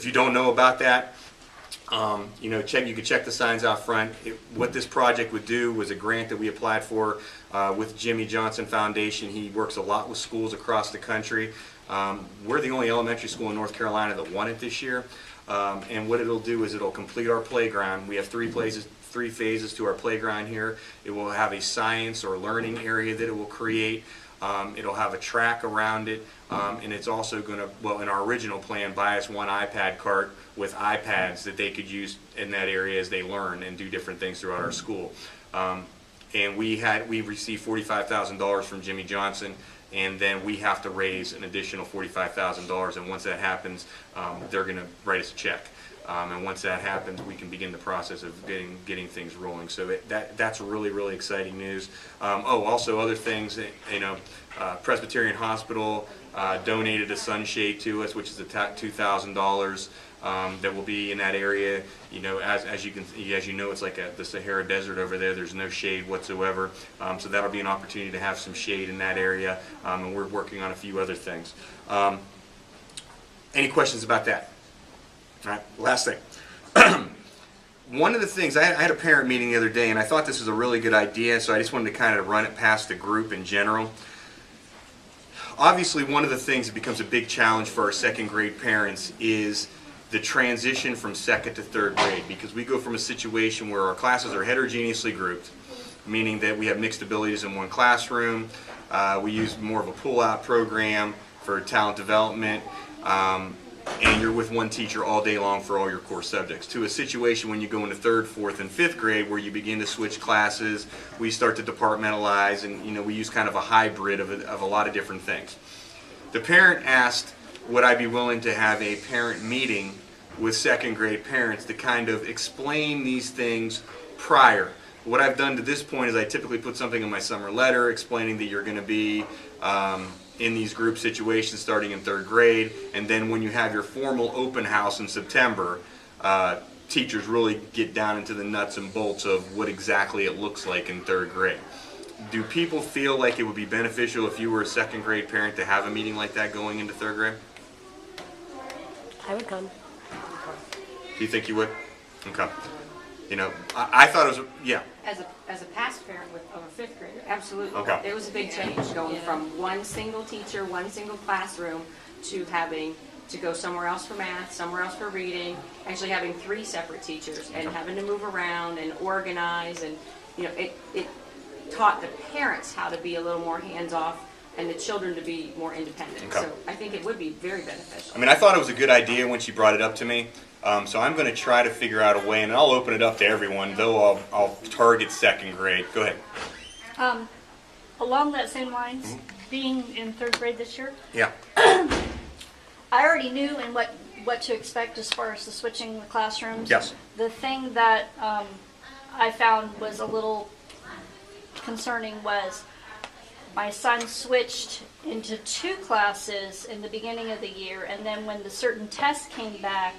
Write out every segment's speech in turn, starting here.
you don't know about that, you know, you can check the signs out front. What this project would do was a grant that we applied for with Jimmy Johnson Foundation. He works a lot with schools across the country. We're the only elementary school in North Carolina that won it this year. And what it'll do is it'll complete our playground. We have three phases to our playground here. It will have a science or learning area that it will create. It'll have a track around it, and it's also going to, well, in our original plan, buy us one iPad cart with iPads that they could use in that area as they learn and do different things throughout our school. And we received $45,000 from Jimmy Johnson, and then we have to raise an additional $45,000, and once that happens, they're going to write us a check. And once that happens, we can begin the process of getting things rolling. So that's really, really exciting news. Also other things, that, you know, Presbyterian Hospital donated a sunshade to us, which is $2,000 that will be in that area. You know, as you know, it's like the Sahara Desert over there. There's no shade whatsoever. So that'll be an opportunity to have some shade in that area. And we're working on a few other things. Any questions about that? All right, last thing. One of the things, I had a parent meeting the other day, and I thought this was a really good idea, so I just wanted to kind of run it past the group in general. Obviously, one of the things that becomes a big challenge for our second grade parents is the transition from second to third grade, because we go from a situation where our classes are heterogeneously grouped, meaning that we have mixed abilities in one classroom. We use more of a pull-out program for talent development. And you're with one teacher all day long for all your core subjects, to a situation when you go into third, fourth, and fifth grade where you begin to switch classes. We start to departmentalize, and you know, we use kind of a hybrid of a lot of different things. The parent asked, would I be willing to have a parent meeting with second grade parents to kind of explain these things prior. What I've done to this point is I typically put something in my summer letter explaining that you're going to be in these group situations starting in third grade, and then when you have your formal open house in September, teachers really get down into the nuts and bolts of what exactly it looks like in third grade. Do people feel like it would be beneficial if you were a second grade parent to have a meeting like that going into third grade? I would come. Do you think you would? Okay. You know, I thought it was, yeah. As a past parent of a fifth grader, absolutely. Okay. It was a big change going from one single teacher, one single classroom, to having to go somewhere else for math, somewhere else for reading, actually having 3 separate teachers and having to move around and organize, and you know, it taught the parents how to be a little more hands-off and the children to be more independent. Okay. So I think it would be very beneficial. I mean, I thought it was a good idea when she brought it up to me. So I'm going to try to figure out a way, and I'll open it up to everyone, though I'll target second grade. Go ahead. Along that same lines, being in third grade this year, Yeah. I already knew and what to expect as far as the switching the classrooms. Yes. The thing that I found was a little concerning was my son switched into 2 classes in the beginning of the year, and then when the certain tests came back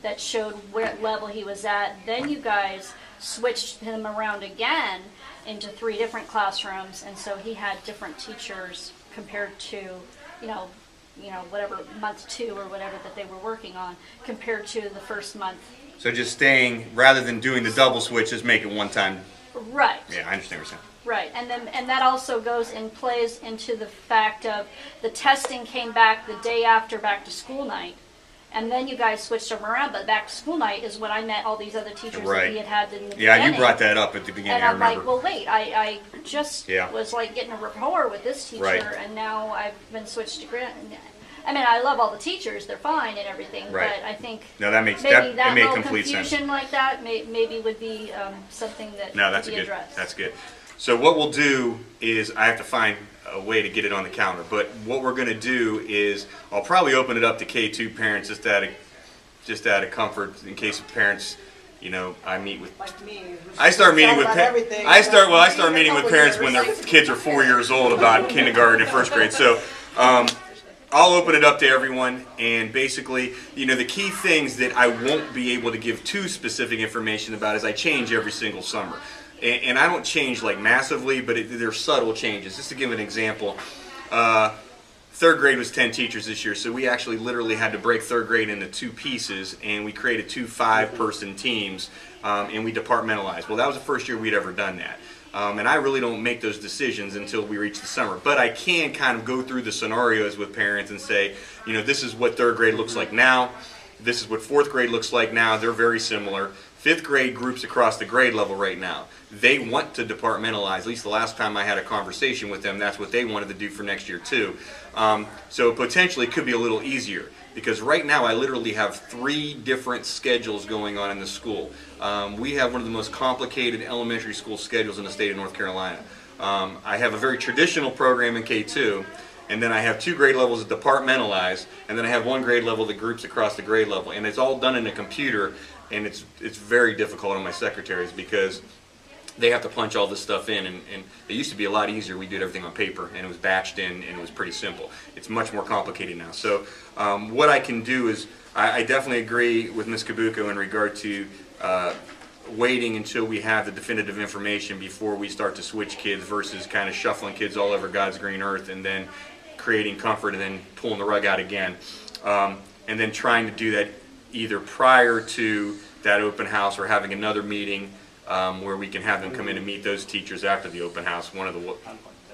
that showed what level he was at, then you guys switched him around again into 3 different classrooms, and so he had different teachers compared to, you know, whatever month 2 or whatever that they were working on compared to the first month. So just staying, rather than doing the double switch, just make it one time. Right. Yeah, I understand what you're saying. Right, and that also goes and plays into the fact of the testing came back the day after back to school night, and then you guys switched them around. But back to school night is when I met all these other teachers Right. that he had in the Yeah, beginning. you brought that up at the beginning, And I I'm remember. like, well, wait, I just Yeah. was like getting a rapport with this teacher, Right. and now I've been switched to Grant. I mean, I love all the teachers; they're fine and everything. Right. But I think No, that makes maybe that that made little complete confusion sense. like that maybe would be something that No, could that's be good. addressed. That's good. So what we'll do is I have to find a way to get it on the calendar. But what we're going to do is I'll probably open it up to K2 parents just out of comfort, in case of parents. You know, I meet with. Like me, I start meeting with. everything. I start meeting with parents when their kids are 4 years old about kindergarten and first grade. So. I'll open it up to everyone, and basically, you know, the key things that I won't be able to give too specific information about is I change every single summer. And I don't change like massively, but there's subtle changes. Just to give an example, third grade was 10 teachers this year, so we actually literally had to break third grade into 2 pieces, and we created 2 5-person teams, and we departmentalized. Well, that was the first year we'd ever done that. And I really don't make those decisions until we reach the summer. But I can kind of go through the scenarios with parents and say, you know, this is what third grade looks like now. This is what fourth grade looks like now. They're very similar. Fifth grade groups across the grade level right now. They want to departmentalize. At least the last time I had a conversation with them, that's what they wanted to do for next year too. So potentially it could be a little easier. Because right now I literally have 3 different schedules going on in the school. We have one of the most complicated elementary school schedules in the state of North Carolina. I have a very traditional program in K2, and then I have 2 grade levels that departmentalize, and then I have 1 grade level that groups across the grade level. And it's all done in a computer, and it's very difficult on my secretaries because they have to punch all this stuff in, and it used to be a lot easier. We did everything on paper, and it was batched in, and it was pretty simple. It's much more complicated now. So what I can do is, I definitely agree with Ms. Kabuko in regard to waiting until we have the definitive information before we start to switch kids versus kind of shuffling kids all over God's green earth and then creating comfort and then pulling the rug out again. And then trying to do that either prior to that open house or having another meeting where we can have them come in and meet those teachers after the open house.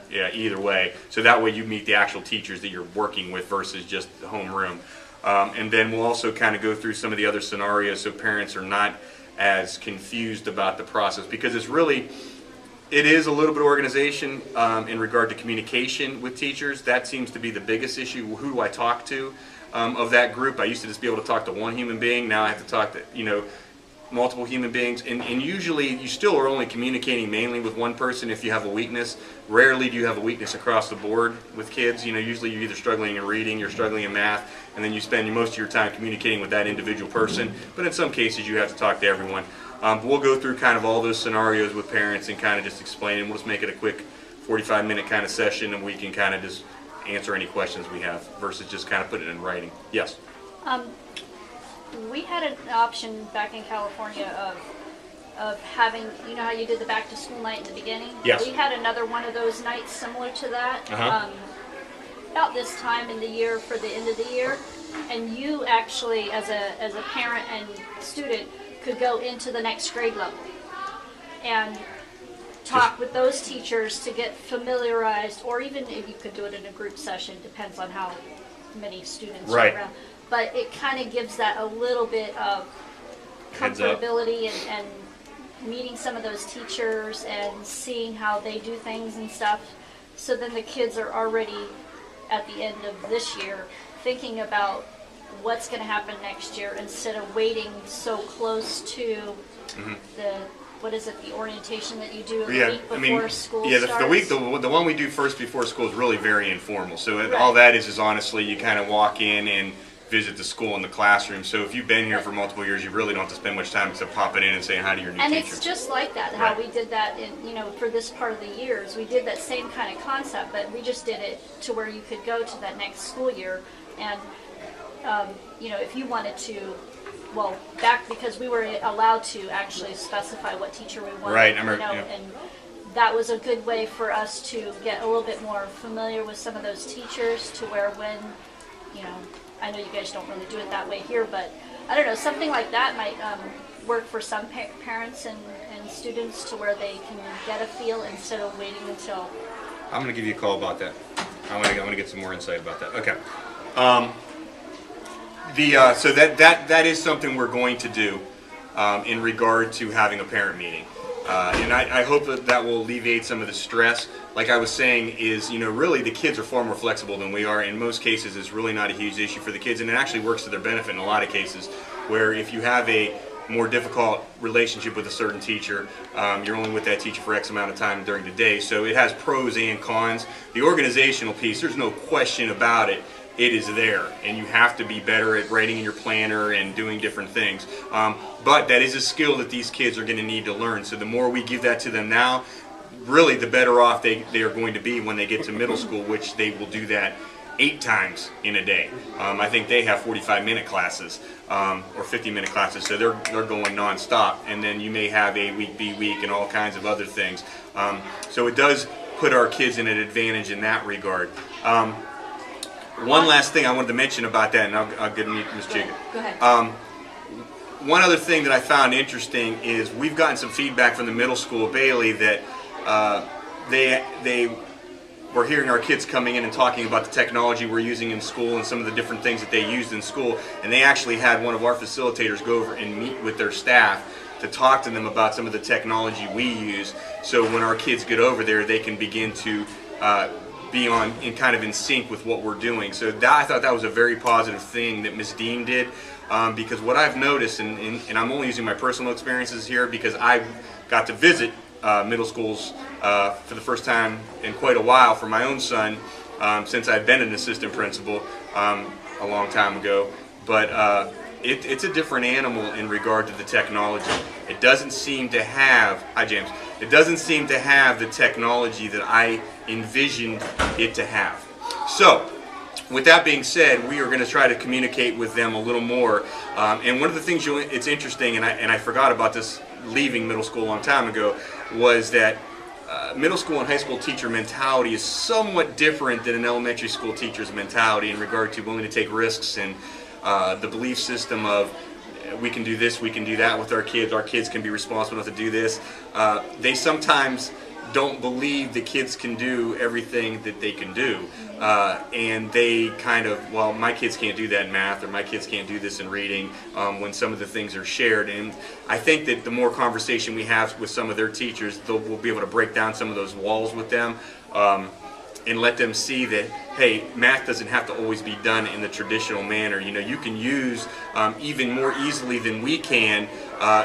Either way. So that way you meet the actual teachers that you're working with versus just the homeroom. And then we'll also kind of go through some of the other scenarios so parents are not as confused about the process, because it is a little bit of organization in regard to communication with teachers. That seems to be the biggest issue. Who do I talk to of that group? I used to just be able to talk to one human being. Now I have to talk to, multiple human beings, and usually you still are only communicating mainly with one person if you have a weakness. Rarely do you have a weakness across the board with kids. Usually you're either struggling in reading, you're struggling in math, and then you spend most of your time communicating with that individual person. But in some cases you have to talk to everyone. But we'll go through kind of all those scenarios with parents and kind of just explain, and we'll just make it a quick 45-minute kind of session, and we can kind of just answer any questions we have versus just kind of put it in writing. Yes? We had an option back in California of having, you know how you did the back to school night in the beginning? Yes. We had another one of those nights similar to that. About this time in the year for the end of the year, and you actually as a parent and student could go into the next grade level and talk with those teachers to get familiarized, or even if you could do it in a group session, depends on how many students are around. But it kind of gives that a little bit of comfortability and meeting some of those teachers and seeing how they do things and stuff. So then the kids are already at the end of this year thinking about what's going to happen next year instead of waiting so close to the orientation that you do a week before school starts? The one we do first before school is really very informal. So all that is honestly you kind of walk in and visit the school in the classroom. So if you've been here for multiple years, you really don't have to spend much time except popping in and saying hi to your new teacher. And it's just like that, how we did that for this part of the years. We did that same kind of concept, but we just did it to where you could go to that next school year and if you wanted to, because we were allowed to actually specify what teacher we wanted, and that was a good way for us to get a little bit more familiar with some of those teachers to where when, I know you guys don't really do it that way here, but I don't know, something like that might work for some parents and students to where they can get a feel instead of waiting until... I'm going to give you a call about that. I'm going to get some more insight about that. Okay. So that is something we're going to do in regard to having a parent meeting. And I hope that will alleviate some of the stress. Like I was saying, is really the kids are far more flexible than we are. In most cases, it's really not a huge issue for the kids, and it actually works to their benefit in a lot of cases. Where if you have a more difficult relationship with a certain teacher, you're only with that teacher for X amount of time during the day. So it has pros and cons. The organizational piece, there's no question about it. It is there, and you have to be better at writing in your planner and doing different things. But that is a skill that these kids are going to need to learn. So the more we give that to them now, really the better off they are going to be when they get to middle school, which they will do that 8 times in a day. I think they have 45-minute classes or 50-minute classes, so they're going nonstop. And then you may have A week, B week, and all kinds of other things. So it does put our kids in an advantage in that regard. one last thing I wanted to mention about that, and I'll get Ms. Chiga. Go ahead. One other thing that I found interesting is we've gotten some feedback from the middle school, Bailey, that they were hearing our kids coming in and talking about the technology we're using in school and some of the different things that they used in school. And they actually had one of our facilitators go over and meet with their staff to talk to them about some of the technology we use. So when our kids get over there, they can begin to be kind of in sync with what we're doing. So I thought that was a very positive thing that Ms. Dean did. Because what I've noticed, and I'm only using my personal experiences here because I got to visit middle schools for the first time in quite a while for my own son since I've been an assistant principal a long time ago. But it's a different animal in regard to the technology. It doesn't seem to have, hi James, it doesn't seem to have the technology that I envisioned it to have. So, with that being said, we are going to try to communicate with them a little more. And one of the things it's interesting, and I forgot about this leaving middle school a long time ago, was that middle school and high school teacher mentality is somewhat different than an elementary school teacher's mentality in regard to willing to take risks and the belief system of we can do this, we can do that with our kids can be responsible enough to do this. They sometimes don't believe the kids can do everything that they can do. And they kind of, well, my kids can't do that in math, or my kids can't do this in reading, when some of the things are shared. And I think that the more conversation we have with some of their teachers, we'll be able to break down some of those walls with them, and let them see that, hey, math doesn't have to always be done in the traditional manner. You know, you can use even more easily than we can.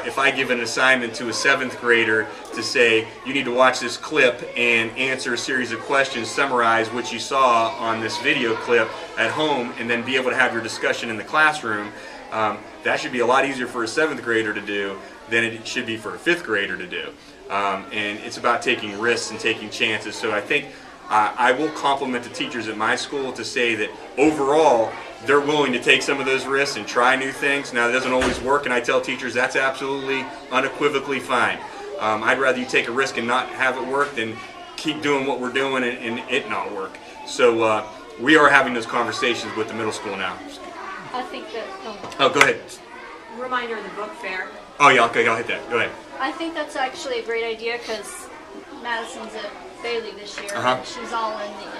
If I give an assignment to a 7th grader to say, you need to watch this clip and answer a series of questions, summarize what you saw on this video clip at home, and then be able to have your discussion in the classroom, that should be a lot easier for a 7th grader to do than it should be for a 5th grader to do. And it's about taking risks and taking chances. So I think I will compliment the teachers at my school to say that overall they're willing to take some of those risks and try new things. Now, it doesn't always work, and I tell teachers that's absolutely unequivocally fine. I'd rather you take a risk and not have it work than keep doing what we're doing and it not work. So we are having those conversations with the middle school now. I think that. Oh, go ahead. Reminder of the book fair. Oh, yeah, okay, I'll hit that. Go ahead. I think that's actually a great idea because Madison's at Bailey this year. Uh-huh. And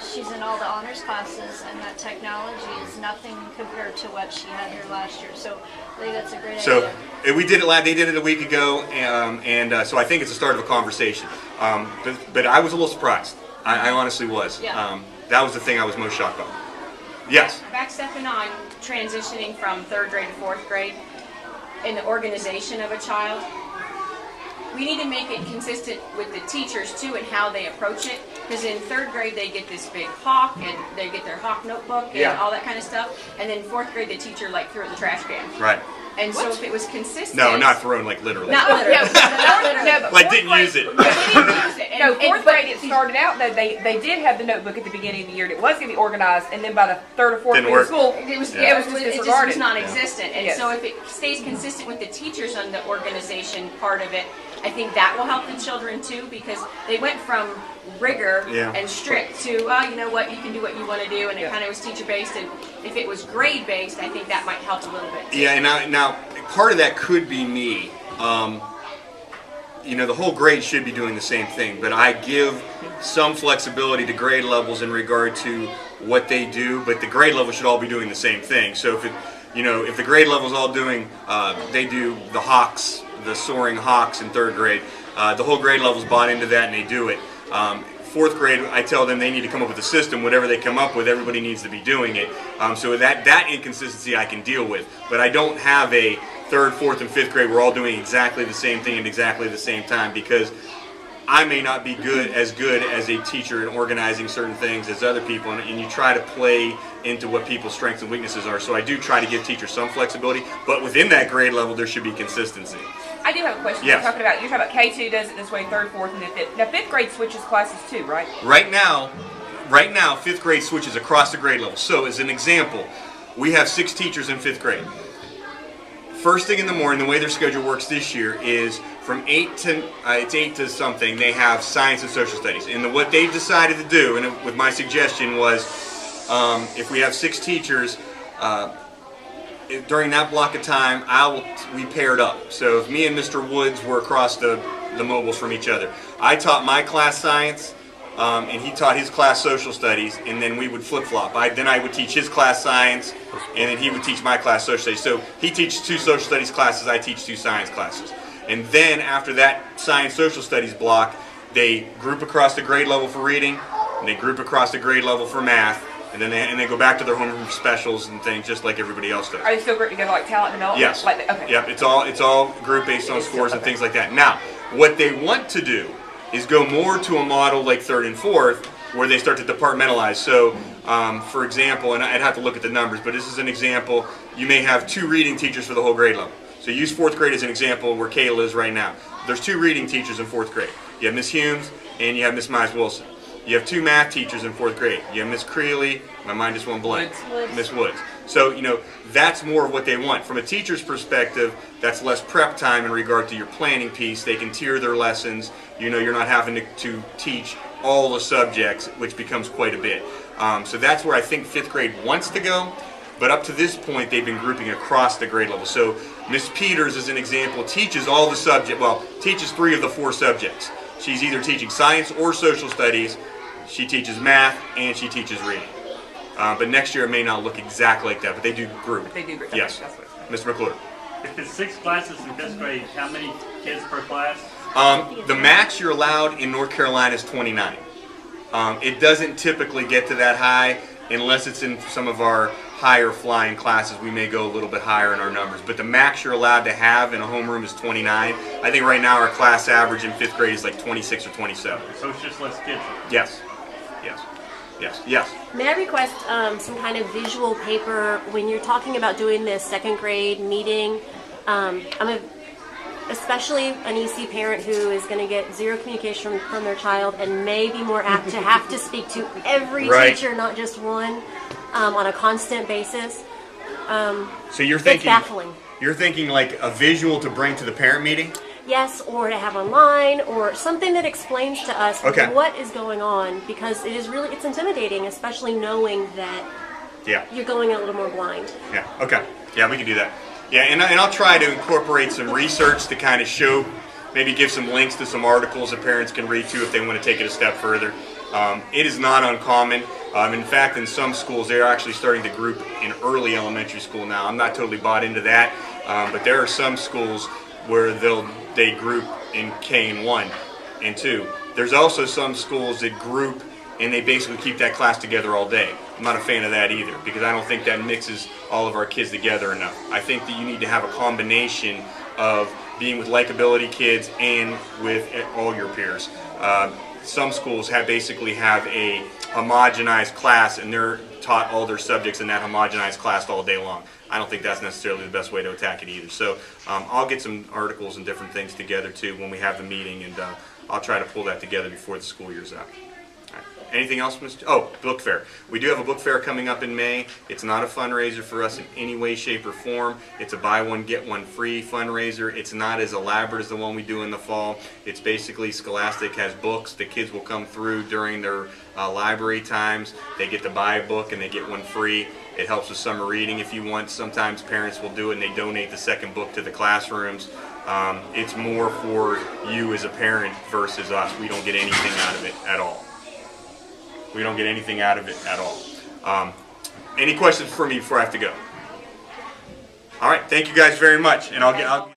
she's in all the honors classes, and that technology is nothing compared to what she had here last year. So I think that's a great idea. So we did it. They did it a week ago, and so I think it's the start of a conversation. But I was a little surprised. I honestly was. Yeah. That was the thing I was most shocked by. Yes. Backstepping on transitioning from 3rd grade to 4th grade in the organization of a child. We need to make it consistent with the teachers too and how they approach it. Because in 3rd grade they get this big hawk and they get their hawk notebook and all that kind of stuff. And then 4th grade the teacher threw it in the trash can. Right. And so if it was consistent. No, not thrown literally. Not literally. Not literally. No, but Like didn't use it. They didn't use it. No, 4th grade it started out though they did have the notebook at the beginning of the year. And it was going to be organized, and then by the 3rd or 4th Didn't grade work. of school, It was, it was just it just disregarded. was non-existent. And Yes. so if it stays consistent with the teachers on the organization part of it, I think that will help the children too, because they went from rigor and strict to, you know what, you can do what you want to do, and it kind of was teacher-based. And if it was grade-based, I think that might help a little bit too. Yeah, and now part of that could be me. You know, the whole grade should be doing the same thing, but I give some flexibility to grade levels in regard to what they do, but the grade level should all be doing the same thing. So if the grade level's all doing, they do the hawks, the soaring hawks in 3rd grade, the whole grade level's bought into that and they do it. 4th grade, I tell them they need to come up with a system. Whatever they come up with, everybody needs to be doing it. So that inconsistency I can deal with. But I don't have a 3rd, 4th, and 5th grade we're all doing exactly the same thing at exactly the same time, because I may not be as good as a teacher in organizing certain things as other people, and you try to play into what people's strengths and weaknesses are. So I do try to give teachers some flexibility, but within that grade level there should be consistency. I do have a question. Yes. You're talking about K2 does it this way, 3rd, 4th, and then 5th. Now 5th grade switches classes too, right? Right now 5th grade switches across the grade level. So as an example, we have 6 teachers in 5th grade. First thing in the morning, the way their schedule works this year is from 8 to something, they have science and social studies. And what they decided to do, and with my suggestion was, if we have 6 teachers, during that block of time, we paired up. So if me and Mr. Woods were across the mobiles from each other, I taught my class science, and he taught his class social studies, and then we would flip-flop. Then I would teach his class science, and then he would teach my class social studies. So he teaches 2 social studies classes, I teach 2 science classes. And then after that science social studies block, they group across the grade level for reading, and they group across the grade level for math, and then they go back to their homeroom specials and things just like everybody else does. Are they still grouped together like talent development? Yes. Okay. Yep. It's all group based on scores and things like that. Now, what they want to do is go more to a model like 3rd and 4th, where they start to departmentalize. So, for example, and I'd have to look at the numbers, but this is an example. You may have 2 reading teachers for the whole grade level. So use 4th grade as an example where Kayla is right now. There's 2 reading teachers in 4th grade. You have Miss Humes and you have Miss Mize Wilson. You have 2 math teachers in 4th grade. You have Miss Creeley, my mind just went blank, Miss Woods. So, that's more of what they want. From a teacher's perspective, that's less prep time in regard to your planning piece. They can tier their lessons. You're not having to teach all the subjects, which becomes quite a bit. So that's where I think 5th grade wants to go. But up to this point, they've been grouping across the grade level. So Miss Peters, as an example, teaches all the teaches 3 of the 4 subjects. She's either teaching science or social studies. She teaches math and she teaches reading. But next year it may not look exactly like that, but they do group. They do group. Yes. Mr. McClure. If it's 6 classes in 5th grade, how many kids per class? The max you're allowed in North Carolina is 29. It doesn't typically get to that high unless it's in some of our higher flying classes. We may go a little bit higher in our numbers, but the max you're allowed to have in a homeroom is 29. I think right now our class average in 5th grade is like 26 or 27. So it's just less kids. Yes. Yes. Yes. Yes. May I request some kind of visual paper when you're talking about doing this 2nd grade meeting? Especially an EC parent who is going to get 0 communication from their child and may be more apt to have to speak to every Right. teacher, not just one, on a constant basis. So you're It's thinking baffling. You're thinking like a visual to bring to the parent meeting? Yes, or to have online, or something that explains to us Okay. what is going on, because it's intimidating, especially knowing that Yeah. you're going a little more blind. Yeah. Okay. Yeah, we can do that. Yeah, and I'll try to incorporate some research to kind of show, maybe give some links to some articles that parents can read to if they want to take it a step further. It is not uncommon. In fact, in some schools, they're actually starting to group in early elementary school now. I'm not totally bought into that, but there are some schools where they group in K and 1 and 2. There's also some schools that group and they basically keep that class together all day. I'm not a fan of that either, because I don't think that mixes all of our kids together enough. I think that you need to have a combination of being with likability kids and with all your peers. Some schools basically have a homogenized class, and they're taught all their subjects in that homogenized class all day long. I don't think that's necessarily the best way to attack it either. So I'll get some articles and different things together too when we have the meeting, and I'll try to pull that together before the school year's out. Anything else, Mr.? Oh, book fair. We do have a book fair coming up in May. It's not a fundraiser for us in any way, shape, or form. It's a buy one, get one free fundraiser. It's not as elaborate as the one we do in the fall. It's basically Scholastic has books. The kids will come through during their library times. They get to buy a book and they get one free. It helps with summer reading if you want. Sometimes parents will do it and they donate the second book to the classrooms. It's more for you as a parent versus us. We don't get anything out of it at all. We don't get anything out of it at all. Any questions for me before I have to go? All right, thank you guys very much, and I'll